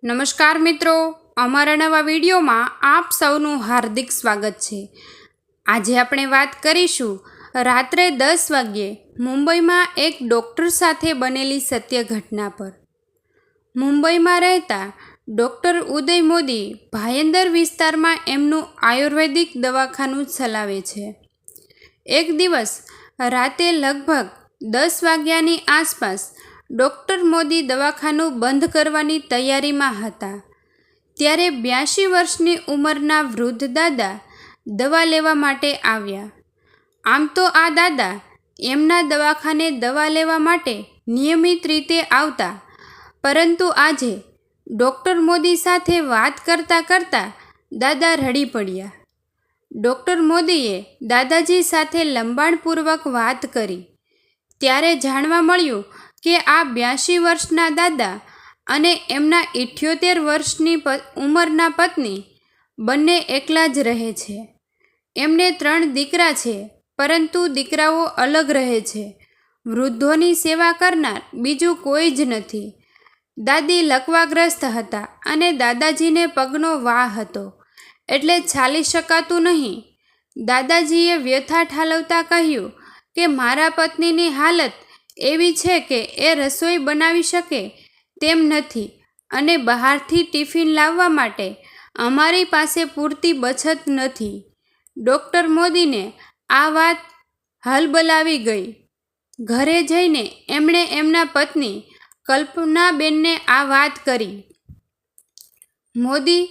નમસ્કાર મિત્રો, અમારા નવા વિડીયોમાં આપ સૌનું હાર્દિક સ્વાગત છે। આજે આપણે વાત કરીશું રાત્રે 10 વાગ્યે મુંબઈમાં એક ડૉક્ટર સાથે બનેલી સત્ય ઘટના પર। મુંબઈમાં રહેતા ડૉક્ટર ઉદય મોદી ભાયંદર વિસ્તારમાં એમનું આયુર્વેદિક દવાખાનું ચલાવે છે। એક દિવસ રાતે લગભગ 10 વાગ્યાની આસપાસ ડૉક્ટર મોદી દવાખાનું બંધ કરવાની તૈયારીમાં હતા। ત્યારે 82 વર્ષની ઉંમરના વૃદ્ધ દાદા દવા લેવા માટે આવ્યા। આમ તો આ દાદા એમના દવાખાને દવા લેવા માટે નિયમિત રીતે આવતા, પરંતુ આજે ડૉક્ટર મોદી સાથે વાત કરતાં કરતાં દાદા રડી પડ્યા। ડૉક્ટર મોદીએ દાદાજી સાથે લંબાણપૂર્વક વાત કરી ત્યારે જાણવા મળ્યું કે આ 82 વર્ષના દાદા અને એમના 78 વર્ષની ઉંમરના પત્ની બંને એકલા જ રહે છે। એમને 3 દીકરા છે, પરંતુ દીકરાઓ અલગ રહે છે। વૃદ્ધોની સેવા કરનાર બીજું કોઈ જ નથી। દાદી લકવાગ્રસ્ત હતા અને દાદાજીને પગનો વાહ હતો, એટલે ચાલી શકાતું નહીં। દાદાજીએ વ્યથા ઠાલવતા કહ્યું કે મારા પત્નીની હાલત એવી છે કે એ રસોઈ બનાવી શકે તેમ નથી અને બહારથી ટિફિન લાવવા માટે અમારી પાસે પૂરતી બચત નથી। ડૉક્ટર મોદીને આ વાત હલબલાવી ગઈ। ઘરે જઈને એમણે એમના પત્ની કલ્પનાબેનને આ વાત કરી। મોદી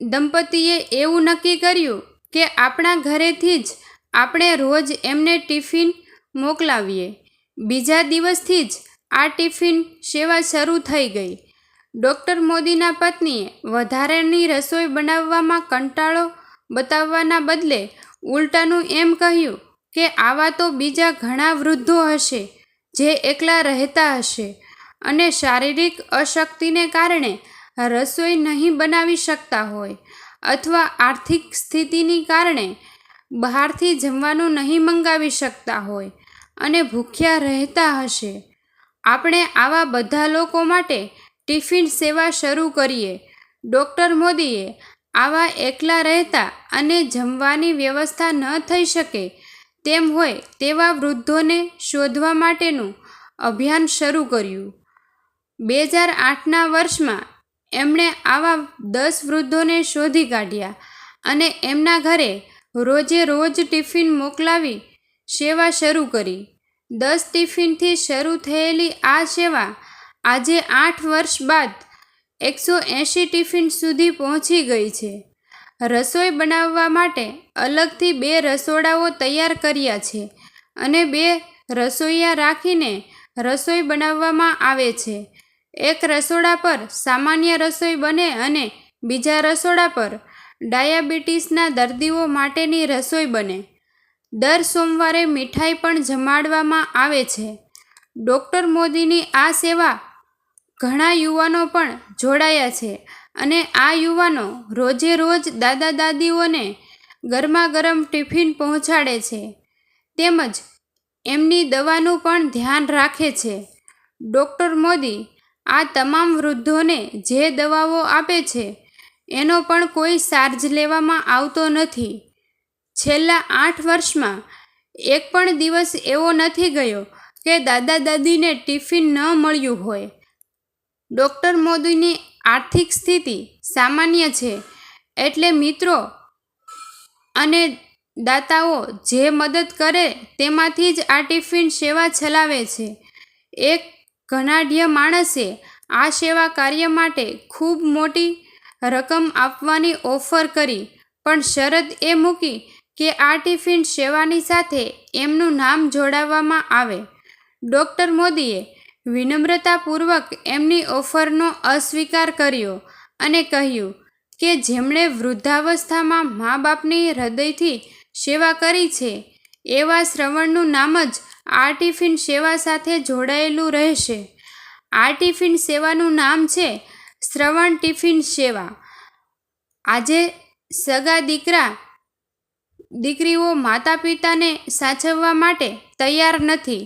દંપતીએ એવું નક્કી કર્યું કે આપણા ઘરેથી જ આપણે રોજ એમને ટિફિન મોકલાવીએ। બીજા દિવસથી જ આ ટિફિન સેવા શરૂ થઈ ગઈ। ડૉક્ટર મોદીના પત્નીએ વધારાની રસોઈ બનાવવામાં કંટાળો બતાવવાના બદલે ઉલટાનું એમ કહ્યું કે આવા તો બીજા ઘણા વૃદ્ધો હશે જે એકલા રહેતા હશે અને શારીરિક અશક્તિને કારણે રસોઈ નહીં બનાવી શકતા હોય અથવા આર્થિક સ્થિતિને કારણે બહારથી જમવાનું નહીં મંગાવી શકતા હોય અને ભૂખ્યા રહેતા હશે। આપણે આવા બધા લોકો માટે ટિફિન સેવા શરૂ કરીએ। ડૉક્ટર મોદીએ આવા એકલા રહેતા અને જમવાની વ્યવસ્થા ન થઈ શકે તેમ હોય તેવા વૃદ્ધોને શોધવા માટેનું અભિયાન શરૂ કર્યું। 2008ના વર્ષમાં એમણે આવા 10 વૃદ્ધોને શોધી કાઢ્યા અને એમના ઘરે રોજે રોજ ટિફિન મોકલાવી સેવા શરૂ કરી। 10 ટિફિનથી શરૂ થયેલી આ સેવા આજે 8 વર્ષ બાદ 180 ટિફિન સુધી પહોંચી ગઈ છે। રસોઈ બનાવવા માટે અલગથી 2 રસોડાઓ તૈયાર કર્યા છે અને 2 રસોઈયા રાખીને રસોઈ બનાવવામાં આવે છે। એક રસોડા પર સામાન્ય રસોઈ બને અને બીજા રસોડા પર ડાયાબિટીસના દર્દીઓ માટેની રસોઈ બને। દર સોમવારે મીઠાઈ પણ જમાડવામાં આવે છે। ડૉક્ટર મોદીની આ સેવા ઘણા યુવાનો પણ જોડાયા છે અને આ યુવાનો રોજે રોજ દાદા દાદીઓને ગરમા ગરમ ટિફિન પહોંચાડે છે, તેમજ એમની દવાનું પણ ધ્યાન રાખે છે। ડૉક્ટર મોદી આ તમામ વૃદ્ધોને જે દવાઓ આપે છે એનો પણ કોઈ ચાર્જ લેવામાં આવતો નથી। છેલ્લા 8 વર્ષમાં એક પણ દિવસ એવો નથી ગયો કે દાદા દાદીને ટિફિન ન મળ્યું હોય। ડૉક્ટર મોદીની આર્થિક સ્થિતિ સામાન્ય છે, એટલે મિત્રો અને દાતાઓ જે મદદ કરે તેમાંથી જ આ ટિફિન સેવા ચલાવે છે। એક ધનાઢ્ય માણસે આ સેવા કાર્ય માટે ખૂબ મોટી રકમ આપવાની ઓફર કરી, પણ શરત એ મૂકી કે આ ટિફિન સેવાની સાથે એમનું નામ જોડાવવામાં આવે। ડૉક્ટર મોદીએ વિનમ્રતાપૂર્વક એમની ઓફરનો અસ્વીકાર કર્યો અને કહ્યું કે જેમણે વૃદ્ધાવસ્થામાં મા બાપની હૃદયથી સેવા કરી છે એવા શ્રવણનું નામ જ આ ટિફિન સેવા સાથે જોડાયેલું રહેશે। આ ટિફિન સેવાનું નામ છે શ્રવણ ટિફિન સેવા। આજે સગા દીકરીઓ માતા પિતાને સાચવવા માટે તૈયાર નથી,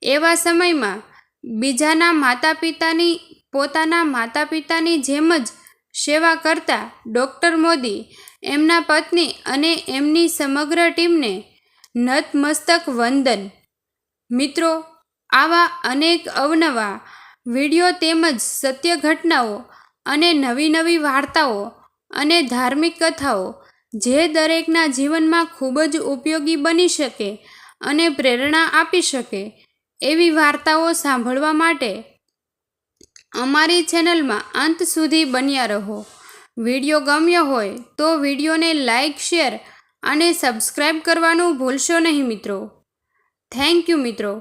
એવા સમયમાં બીજાના માતા પિતાની પોતાના માતા પિતાની જેમ જ સેવા કરતા ડૉક્ટર મોદી એમના પત્ની અને એમની સમગ્ર ટીમને નતમસ્તક વંદન. મિત્રો, આવા અનેક અવનવા વિડીયો તેમજ સત્ય ઘટનાઓ અને નવી નવી વાર્તાઓ અને ધાર્મિક કથાઓ જે દરેકના જીવનમાં ખૂબ જ ઉપયોગી બની શકે અને પ્રેરણા આપી શકે એવી વાર્તાઓ સાંભળવા માટે અમારી ચેનલમાં અંત સુધી બન્યા રહો. વિડીયો ગમ્યો હોય તો વિડીયોને લાઈક, શેર અને સબસ્ક્રાઈબ કરવાનું ભૂલશો નહીં મિત્રો. થેન્ક યુ મિત્રો.